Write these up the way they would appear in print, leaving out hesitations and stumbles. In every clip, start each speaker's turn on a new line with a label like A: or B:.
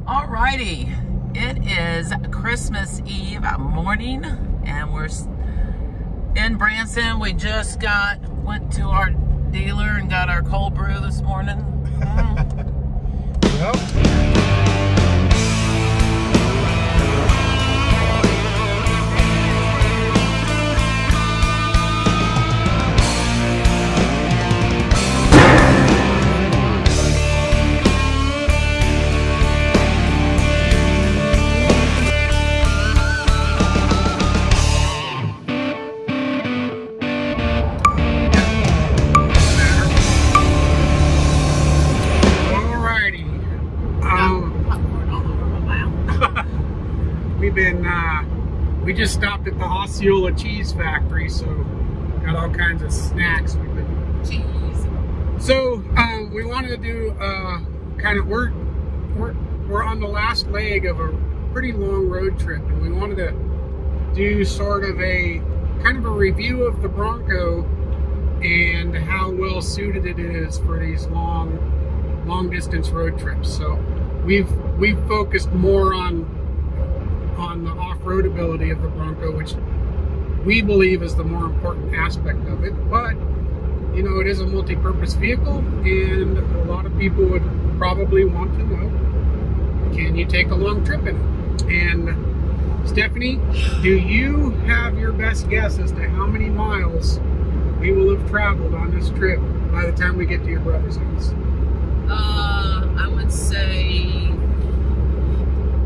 A: Alrighty, it is Christmas Eve morning, and we're in Branson. We just went to our dealer and got our cold brew this morning.
B: Yep. We just stopped at the Osceola Cheese Factory, so got all kinds of snacks. So we wanted to do we're on the last leg of a pretty long road trip, and we wanted to do sort of a kind of a review of the Bronco and how well suited it is for these long distance road trips. So we've focused more on the off-road ability of the Bronco, which we believe is the more important aspect of it. But you know, it is a multi-purpose vehicle, and a lot of people would probably want to know, can you take a long trip in it? And Stephanie, do you have your best guess as to how many miles we will have traveled on this trip by the time we get to your brother's house?
A: I would say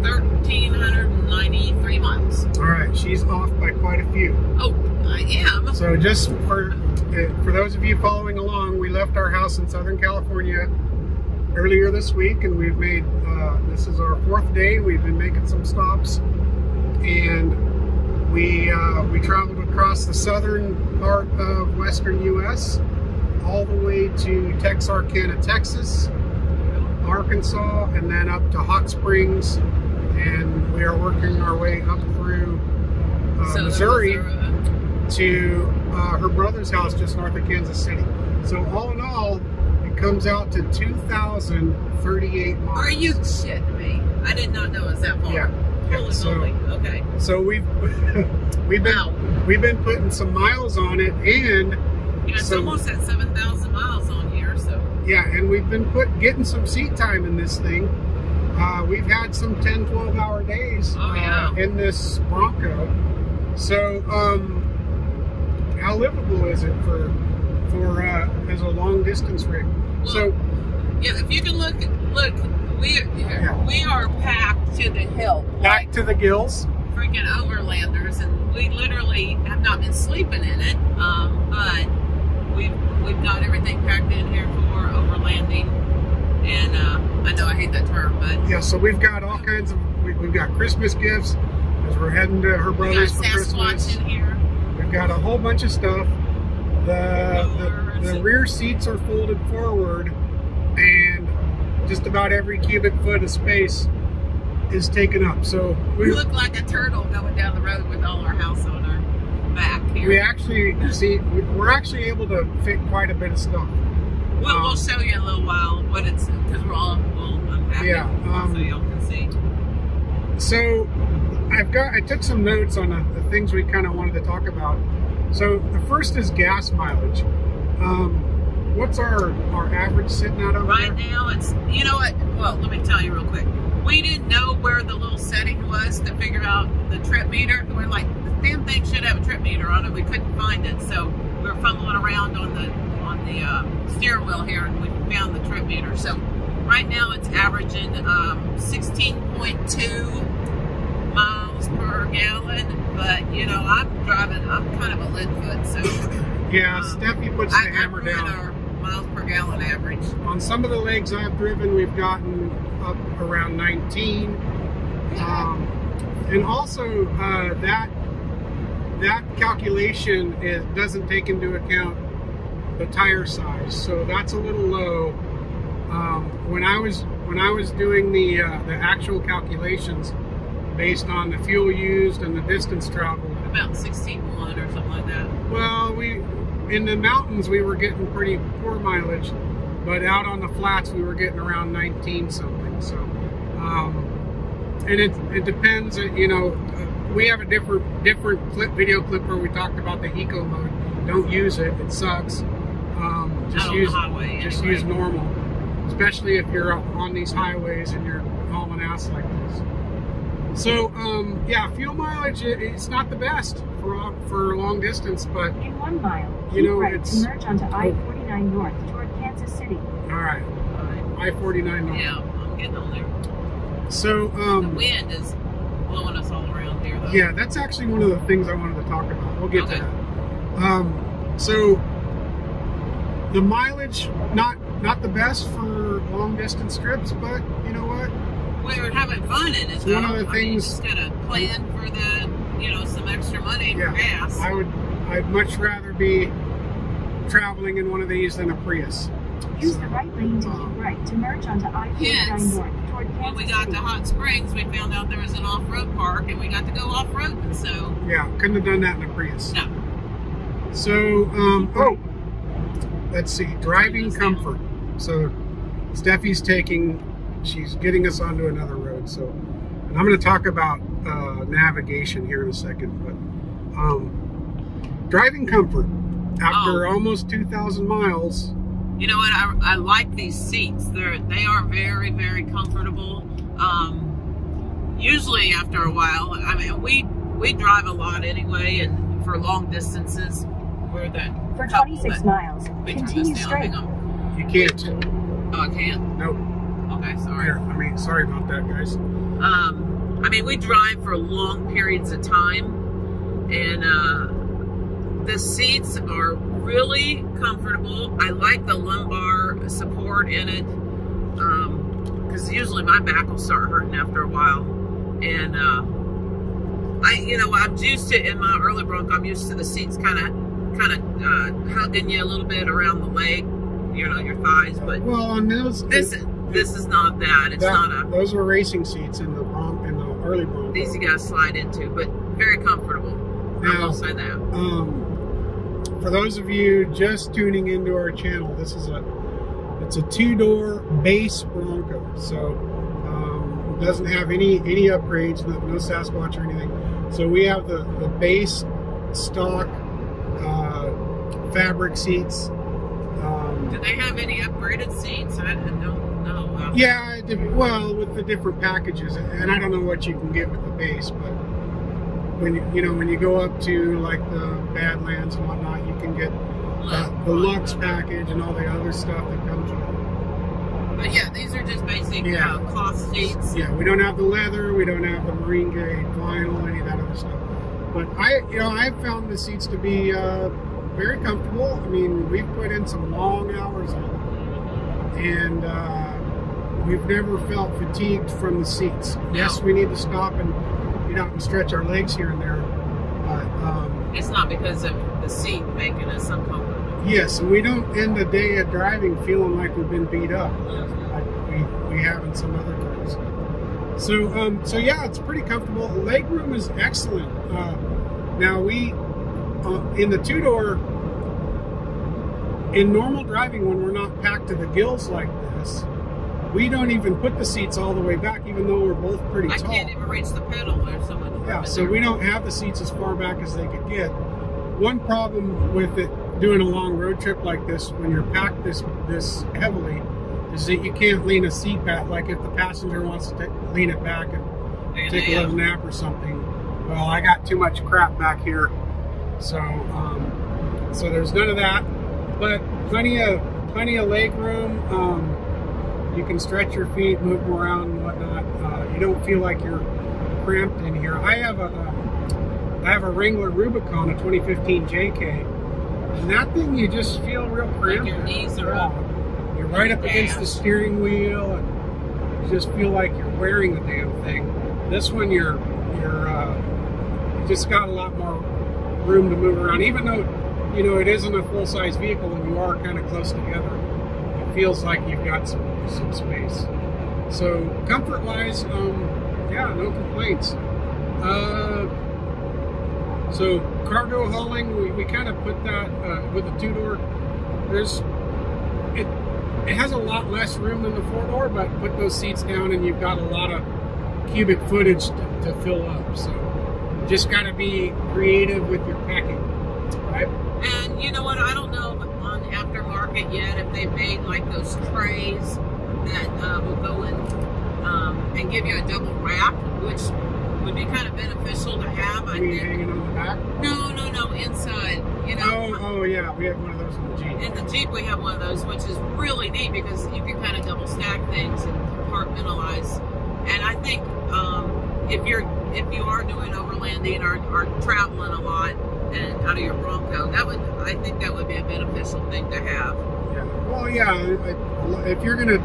A: 1,393 miles.
B: All right, she's off by quite a few.
A: Oh, I am.
B: So just for those of you following along, we left our house in Southern California earlier this week, and we've made, this is our 4th day. We've been making some stops, and we traveled across the southern part of western U.S., all the way to Texarkana, Texas, Arkansas, and then up to Hot Springs, and we are working our way up through Missouri to her brother's house just north of Kansas City. So all in all, it comes out to 2,038 miles.
A: Are you shitting me? I did not know it was that far.
B: Yeah.
A: Holy moly. Okay.
B: So we've been putting some miles on it, and
A: it's almost at 7,000 miles on here. So
B: yeah, and we've been getting some seat time in this thing. We've had some 10-12 hour days in this Bronco. So how livable is it for as a long distance rig?
A: Well, so yeah, if you can look, we are packed to the hilt,
B: packed to the gills,
A: freaking overlanders, and we literally have not been sleeping in it. But we've got everything packed in here for overlanding, and I know I hate that term, but
B: yeah. So we've got all kinds of we've got Christmas gifts as we're heading to her brother's for Christmas.
A: In here.
B: We've got a whole bunch of stuff. The rear seats are folded forward, and just about every cubic foot of space is taken up. So
A: we look like a turtle going down the road with all our house on our back here.
B: We actually we're actually able to fit quite a bit of stuff.
A: We'll show you in a little while what it's, because we'll unpack it so y'all can see.
B: So I took some notes on the things we kind of wanted to talk about. So the first is gas mileage. What's our average sitting out over
A: right now? It's, you know what? Well, let me tell you real quick. We didn't know where the little setting was to figure out the trip meter. We're like, the damn thing should have a trip meter on it. We couldn't find it, so we were fumbling around on the steering wheel here, and we found the trip meter. So right now it's averaging 16.2 miles per gallon. But you know, I'm kind of a lead foot, so
B: yeah. Steffi puts the hammer down.
A: Our miles per gallon average.
B: On some of the legs I've driven, we've gotten up around 19. And also that calculation doesn't take into account the tire size, so that's a little low. When I was doing the actual calculations based on the fuel used and the distance traveled,
A: about 16.1 or something like that.
B: Well, in the mountains we were getting pretty poor mileage, but out on the flats we were getting around 19 something. So and it depends. You know, we have a different video clip where we talked about the eco mode. Don't use it; it sucks. Just use normal, especially if you're on these highways and you're hauling ass like this. So yeah, fuel mileage, it's not the best for long distance, but
C: in 1 mile,
B: you know,
C: right
B: it's
C: to merge onto I-49 north toward Kansas City.
B: All right, I-49 north.
A: Yeah, I'm getting on there.
B: So
A: the wind is blowing us all around here, though.
B: Yeah, that's actually one of the things I wanted to talk about. We'll get to that. So the mileage, not the best for long distance trips, but you know what?
A: We're having fun in it.
B: It's one of the things.
A: You just gotta plan for the, you know, some extra money for gas.
B: I'd much rather be traveling in one of these than a Prius.
C: Use the right lane to keep right to merge onto I-49 north toward Kansas
A: when we got
C: City.
A: to Hot Springs, we found out there was an off-road park, and we got to go off-road. So
B: yeah, couldn't have done that in a Prius.
A: No.
B: So let's see, driving comfort. So Steffi's she's getting us onto another road. So, and I'm going to talk about navigation here in a second, but driving comfort after almost 2,000 miles.
A: You know what? I like these seats. They are very, very comfortable. Usually after a while, I mean, we drive a lot anyway, and for long distances, we're that.
C: For 26 miles, continue straight.
B: You can't.
A: Oh, I can't?
B: Nope.
A: Okay, sorry.
B: Here, I mean, sorry about that, guys.
A: I mean, we drive for long periods of time, and the seats are really comfortable. I like the lumbar support in it, because usually my back will start hurting after a while, and I'm used to, in my early Bronco, I'm used to the seats kind of hugging you a little bit around the leg, you know, your thighs, but
B: well, on those,
A: this is not that. It's not a.
B: Those are racing seats in the early Bronco.
A: These you gotta slide into, but very comfortable. I will say that.
B: For those of you just tuning into our channel, it's a 2-door Base Bronco. So it doesn't have any upgrades, no Sasquatch or anything. So we have the base stock fabric seats.
A: Do they have any upgraded seats? I don't know.
B: Yeah, well, with the different packages, and I don't know what you can get with the base, but when you go up to like the Badlands and whatnot, you can get the Lux package and all the other stuff that comes with it.
A: But yeah, these are just basic cloth seats.
B: Yeah, we don't have the leather, we don't have the marine grade vinyl, any of that other stuff. But I've found the seats to be very comfortable. I mean, we've put in some long hours on them, and we've never felt fatigued from the seats. No. Yes, we need to stop and and stretch our legs here and there, but
A: it's not because of the seat making us uncomfortable.
B: Yes, and we don't end the day of driving feeling like we've been beat up, like we have in some other cars. So yeah, it's pretty comfortable. The leg room is excellent. Now we in the 2-door, in normal driving, when we're not packed to the gills like this, we don't even put the seats all the way back, even though we're both pretty tall.
A: I can't even reach the pedal. There's so much room.
B: Yeah, so we don't have the seats as far back as they could get. One problem with it, doing a long road trip like this, when you're packed this heavily, is that you can't lean a seat back. Like if the passenger wants to lean it back and take a little nap or something. Well, I got too much crap back here, so there's none of that. But plenty of leg room. You can stretch your feet, move them around and whatnot. You don't feel like you're cramped in here. I have a Wrangler Rubicon, a 2015 JK, and that thing you just feel real cramped.
A: Like your knees are up.
B: You're right up against the steering wheel, and you just feel like you're wearing the damn thing. This one, you just got a lot more room to move around, even though it isn't a full-size vehicle and you are kind of close together. It feels like you've got some space. So comfort-wise, yeah, no complaints. So cargo hauling, we kind of put that with the 2-door. It has a lot less room than the 4-door, but put those seats down and you've got a lot of cubic footage to fill up. So you just got to be creative with your packing, right?
A: And you know what? I don't know on aftermarket yet if they've made like those trays that will go in and give you a double wrap, which would be kind of beneficial to have. I think.
B: Hanging on the back?
A: No, inside. You know.
B: Oh yeah, we have one of those in the Jeep.
A: In the Jeep, we have one of those, which is really neat because you can kind of double stack things and compartmentalize. And I think if you are doing overlanding or traveling a lot and out of your Bronco, I think that would be a beneficial thing to have.
B: Yeah. Well, yeah. If you're gonna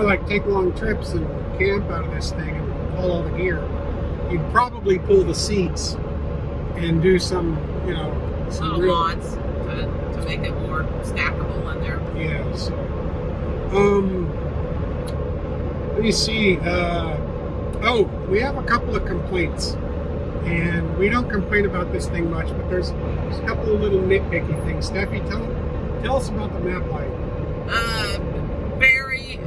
B: like take long trips and camp out of this thing and haul all the gear, you'd probably pull the seats and do some
A: little mods to make it more stackable in there.
B: Yeah. So, let me see. We have a couple of complaints, and we don't complain about this thing much, but there's a couple of little nitpicky things. Steffi, tell us about the map light.
A: Very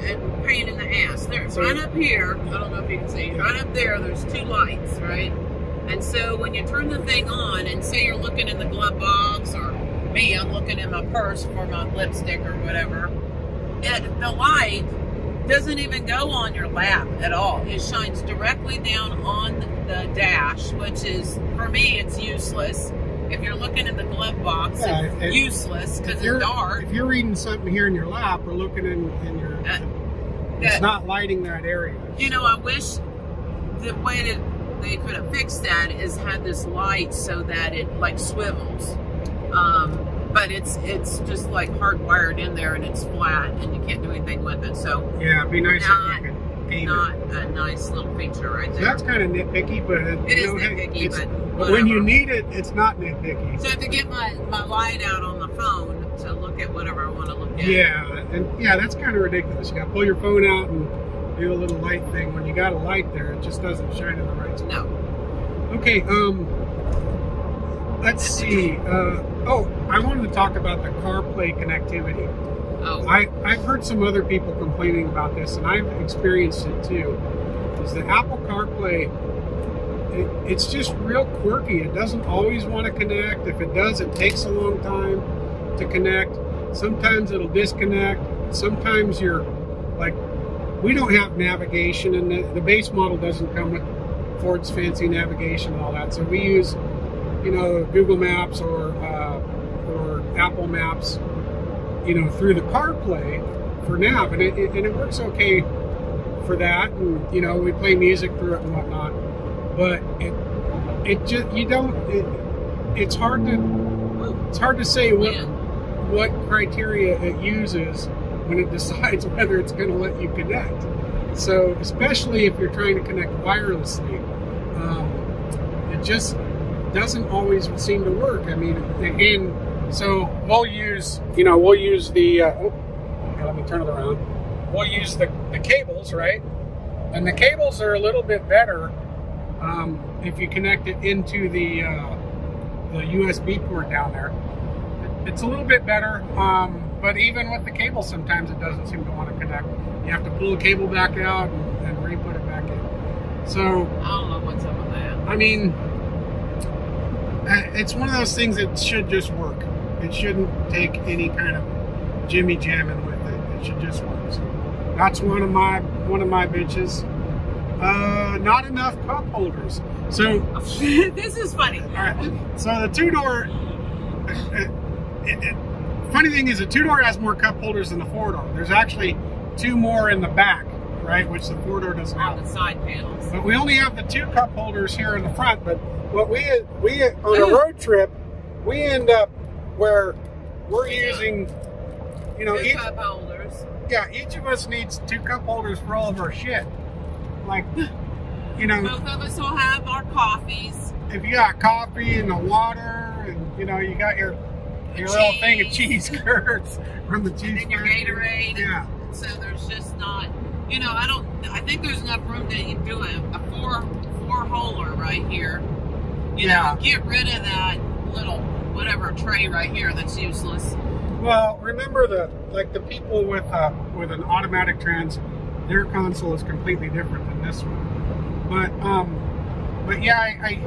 A: pain in the ass. There's right up here. I don't know if you can see. Right up there, there's two lights, right? And so when you turn the thing on, and say you're looking in the glove box, or me, I'm looking in my purse for my lipstick or whatever, the light doesn't even go on your lap at all. It shines directly down on the dash, which is, for me, it's useless. If you're looking in the glove box, it's useless because it's dark.
B: If you're reading something here in your lap or looking in your... it's not lighting that area.
A: You know, I wish the way that they could have fixed that is had this light so that it like swivels. But it's just like hardwired in there and it's flat and you can't do anything with it. So
B: yeah, it'd be nice if you could aim
A: not
B: it.
A: A nice little feature right there.
B: So that's kind of nitpicky, but
A: it is nitpicky,
B: but when you need it, it's not nitpicky.
A: So I have to get my light out on the phone to look at whatever I want to look at.
B: Yeah, and yeah, that's kind of ridiculous. You got to pull your phone out and do a little light thing. When you got a light there, it just doesn't shine in the right spot.
A: No.
B: Okay, let's see. I wanted to talk about the Carplay connectivity.
A: Oh.
B: I've heard some other people complaining about this, and I've experienced it too. Is the Apple Carplay, it's just real quirky. It doesn't always want to connect. If it does, it takes a long time to connect. Sometimes it'll disconnect. Sometimes you're like, we don't have navigation, and the base model doesn't come with Ford's fancy navigation and all that. So we use, Google Maps or Apple Maps, through the CarPlay for nav, and it works okay for that. And we play music through it and whatnot. But it's hard to say what criteria it uses when it decides whether it's going to let you connect. So especially if you're trying to connect wirelessly, it just doesn't always seem to work. I mean, again, so we'll use the let me turn it around. We'll use the cables, right? And the cables are a little bit better if you connect it into the USB port down there. It's a little bit better, but even with the cable, sometimes it doesn't seem to want to connect. You have to pull the cable back out and re-put it back in. So
A: I don't know what's up with that.
B: I mean, it's one of those things that should just work. It shouldn't take any kind of jimmy jamming with it. It should just work. So that's one of my bitches. Not enough cup holders. So
A: this is funny.
B: All right. So the two-door. Funny thing is, the two-door has more cup holders than the four-door. There's actually two more in the back, right, which the four-door doesn't have.
A: On the side panels.
B: But we only have the two cup holders here in the front. But what we on a road trip, we end up where we're using,
A: two cup holders.
B: Yeah, each of us needs two cup holders for all of our shit. Like,
A: both of us will have our coffees.
B: If you got coffee and the water, and you got your little thing of cheese curds from the cheese.
A: And your Gatorade.
B: Yeah.
A: So there's just not, I think there's enough room to do a four-holer right here. Get rid of that little whatever tray right here that's useless.
B: Well, remember the people with an automatic trans, their console is completely different than this one. But yeah,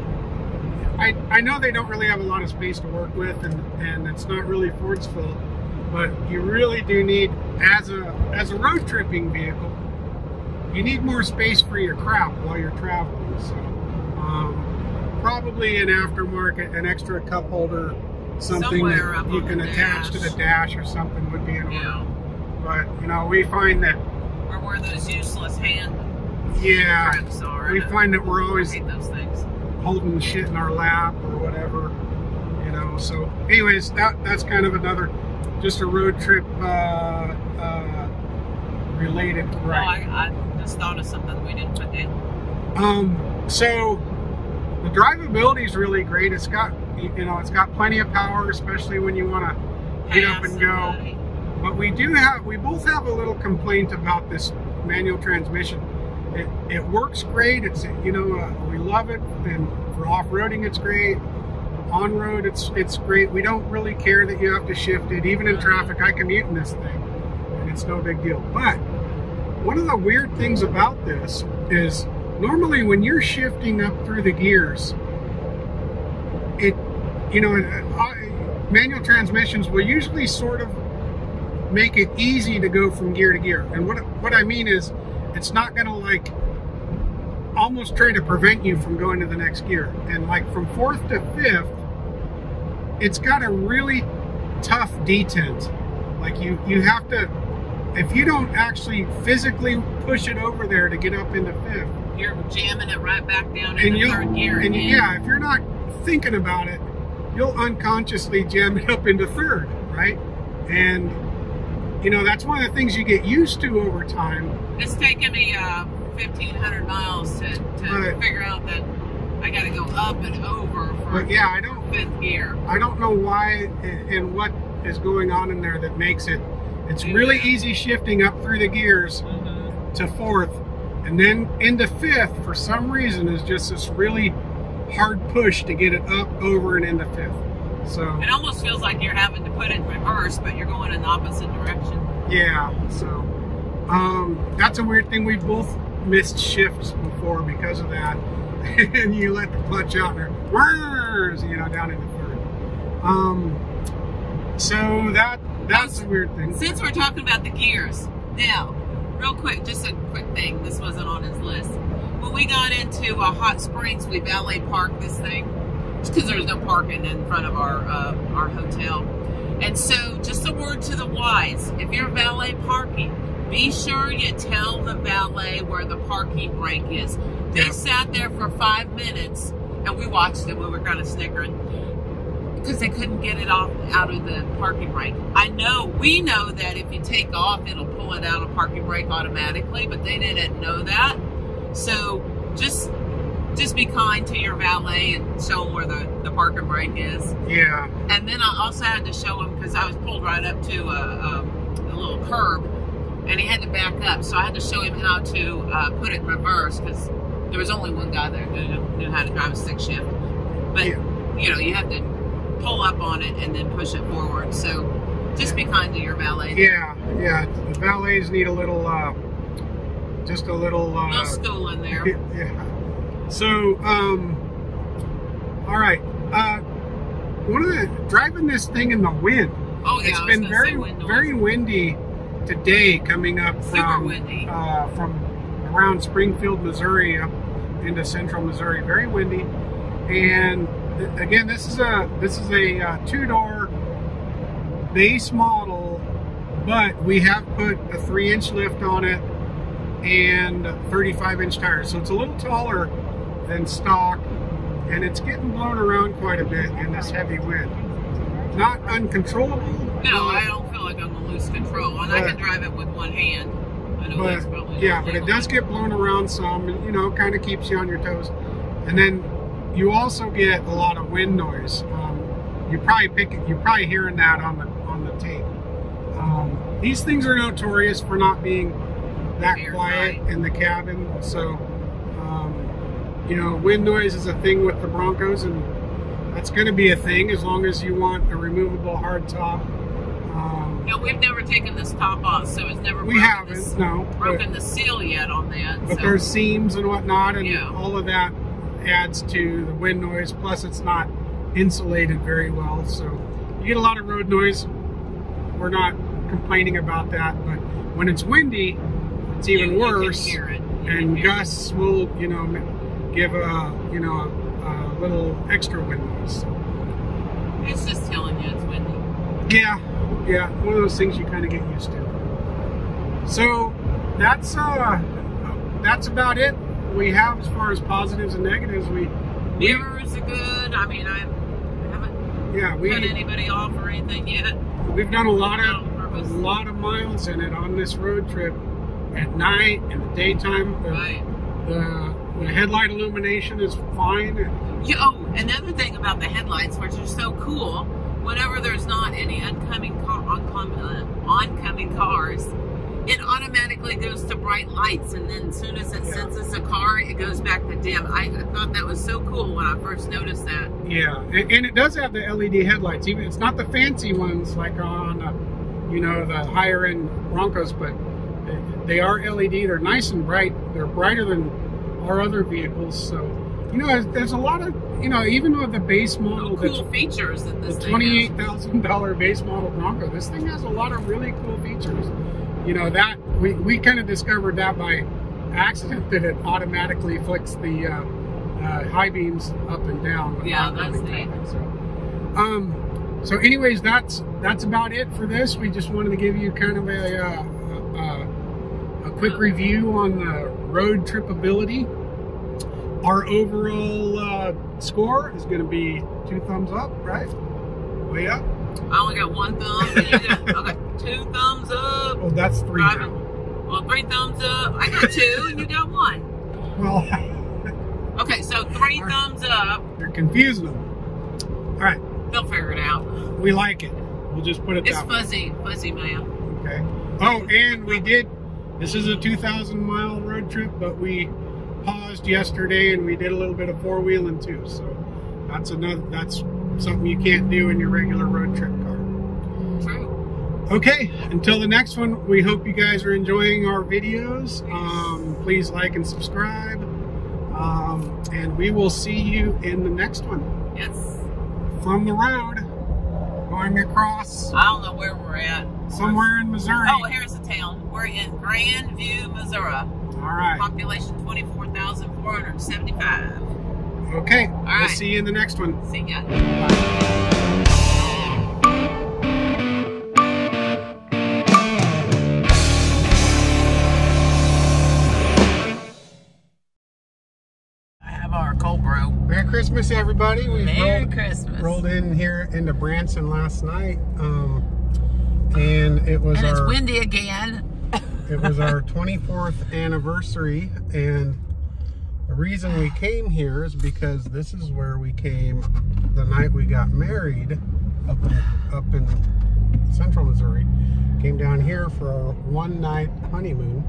B: I know they don't really have a lot of space to work with, and it's not really Ford's fault, but you really do need, as a road tripping vehicle, you need more space for your crap while you're traveling. So probably an aftermarket, an extra cup holder, something that you can attach to the dash or something would be in order. But you know, we find that,
A: or where those useless hand grips are.
B: We find that we're always
A: those things,
B: holding shit in our lap or whatever, you know. So anyways, that's kind of another, just a road trip related gripe.
A: I just thought of something we didn't put in.
B: So the drivability is really great. It's got, you know, it's got plenty of power, especially when you want to get up and go. But we both have a little complaint about this manual transmission. It works great. It's, you know, we love it, and for off-roading it's great. On-road it's great. We don't really care that you have to shift it. Even in traffic, I commute in this thing, and it's no big deal. But one of the weird things about this is, normally when you're shifting up through the gears, you know, manual transmissions will usually sort of make it easy to go from gear to gear. And what I mean is, it's not going to like almost try to prevent you from going to the next gear. And like from 4th to 5th, it's got a really tough detent. Like you have to, if you don't actually physically push it over there to get up into 5th,
A: you're jamming it right back down in the 3rd gear.
B: And yeah, if you're not thinking about it, you'll unconsciously jam it up into 3rd, right? And you know, that's one of the things you get used to over time.
A: It's taken me 1,500 miles to figure out that I got to go up and over for 5th gear.
B: I don't know why and what is going on in there that makes it. It's really easy shifting up through the gears to 4th, and then into 5th for some reason is just this really hard push to get it up, over, and into 5th. So
A: it almost feels like you're having to put it in reverse, but you're going in the opposite direction.
B: Yeah, so that's a weird thing. We've both missed shifts before because of that. And you let the clutch out and it whirs, you know, down into 3rd. So that's a weird thing.
A: Since we're talking about the gears, now, real quick, just a quick thing. This wasn't on his list. When we got into Hot Springs, we valet parked this thing, because there was no parking in front of our hotel. And so, just a word to the wise, if you're valet parking, be sure you tell the valet where the parking brake is. They sat there for 5 minutes, and we watched them. We were kind of snickering because they couldn't get it out of the parking brake. We know that if you take off, it'll pull it out of parking brake automatically, but they didn't know that. So, just be kind to your valet and show them where the parking brake is.
B: Yeah.
A: And then I also had to show him, because I was pulled right up to a little curb, and he had to back up. So I had to show him how to put it in reverse, because there was only one guy there who knew how to drive a stick shift. But, you know, you have to pull up on it and then push it forward. So just be kind to your valet.
B: Yeah. The valets need a little, just a little...
A: little school in there.
B: Yeah. So, all right. Driving this thing in the wind.
A: Oh yeah,
B: it's been very windy today, coming up from around Springfield, Missouri, up into central Missouri. Very windy, and again, this is a 2-door base model, but we have put a 3-inch lift on it and 35-inch tires, so it's a little taller than stock, and it's getting blown around quite a bit in this heavy wind. Not uncontrollable.
A: No, I don't feel like I'm gonna lose control, and I can drive it with one hand. I know that's probably
B: but it does get blown around some, and you know, kind of keeps you on your toes. And then you also get a lot of wind noise. You're probably hearing that on the tape. These things are notorious for not being that quiet in the cabin, so. You know, wind noise is a thing with the Broncos, and that's going to be a thing as long as you want a removable hard top.
A: No, we've never taken this top off, so it's never
B: We haven't, no.
A: broken the seal yet on that.
B: But
A: so.
B: there's seams and whatnot, and
A: Yeah.
B: all of that adds to the wind noise. Plus, it's not insulated very well, so you get a lot of road noise. We're not complaining about that, but when it's windy, it's even worse.
A: You can hear it.
B: And gusts will, you know, give a little extra wind noise. So.
A: It's just telling you it's windy.
B: Yeah, one of those things you kind of get used to. So that's about it we have as far as positives and negatives.
A: Mirrors are good. I mean, I haven't cut anybody off or anything yet.
B: We've done a lot of miles in it on this road trip at night and the daytime. The headlight illumination is fine.
A: Another thing about the headlights, which are so cool, whenever there's not any oncoming cars, it automatically goes to bright lights, and then as soon as it senses a car, it goes back to dim. I thought that was so cool when I first noticed that.
B: Yeah, and it does have the LED headlights. Even it's not the fancy ones like on, the higher end Broncos, but they are LED. They're nice and bright. They're brighter than our other vehicles. So, there's a lot of, even with the base model,
A: cool features that this
B: thing has. The $28,000 base model Bronco, this thing has a lot of really cool features. That we kind of discovered that by accident, that it automatically flicks the high beams up and down.
A: Yeah, that's neat.
B: So anyways, that's about it for this. We just wanted to give you kind of a quick review on the road tripability. Our overall score is going to be 2 thumbs up, right? Way up.
A: I only got 1 thumb, and you got 2 thumbs up.
B: Oh, that's 3 now.
A: Well, 3 thumbs up. I got 2, and you got 1.
B: Well.
A: Okay, so 3 thumbs up.
B: You're confusing them. All right.
A: They'll figure it out.
B: We like it. We'll just put it that way.
A: It's fuzzy, man.
B: Okay. Oh, and this is a 2,000-mile road trip, but we paused yesterday and we did a little bit of 4-wheeling too. So that's something you can't do in your regular road trip car.
A: True.
B: Okay, until the next one, we hope you guys are enjoying our videos. Please like and subscribe. And we will see you in the next one.
A: Yes.
B: From the road, going across.
A: I don't know where we're at.
B: Somewhere in Missouri.
A: Oh, here's the town. We're in Grandview, Missouri.
B: All right.
A: Population 24,475.
B: Okay.
A: All
B: right.
A: We'll
B: see you in the next one.
A: See ya.
B: Merry Christmas, everybody.
A: Merry Christmas.
B: Rolled in here into Branson last night, and it's
A: windy again.
B: It was our 24th anniversary, and the reason we came here is because this is where we came the night we got married, up in central Missouri. Came down here for our one-night honeymoon.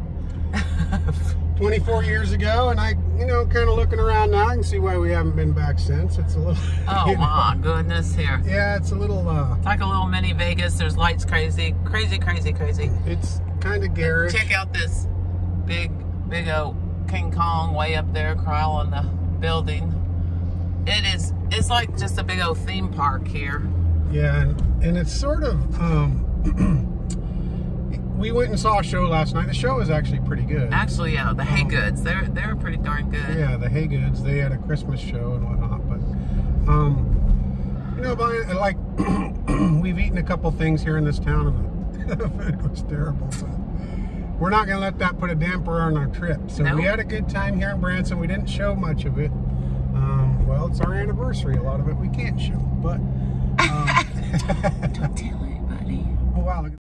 B: 24 years ago, and I, kind of looking around now, I can see why we haven't been back since. It's a little...
A: Oh, my goodness, here.
B: Yeah, it's a little...
A: It's like a little mini Vegas. There's lights crazy. Crazy.
B: It's kind of garish.
A: Check out this big old King Kong way up there crawling the building. It's like just a big old theme park here.
B: Yeah, and it's sort of... We went and saw a show last night. The show was actually pretty good.
A: Actually, yeah, the Haygoods. They were pretty darn good.
B: Yeah, the Haygoods. They had a Christmas show and whatnot. But, like, we've eaten a couple things here in this town, and the food was terrible. But we're not going to let that put a damper on our trip. So we had a good time here in Branson. We didn't show much of it. Well, it's our anniversary. A lot of it we can't show. But
A: don't tell anybody.
B: Oh, wow.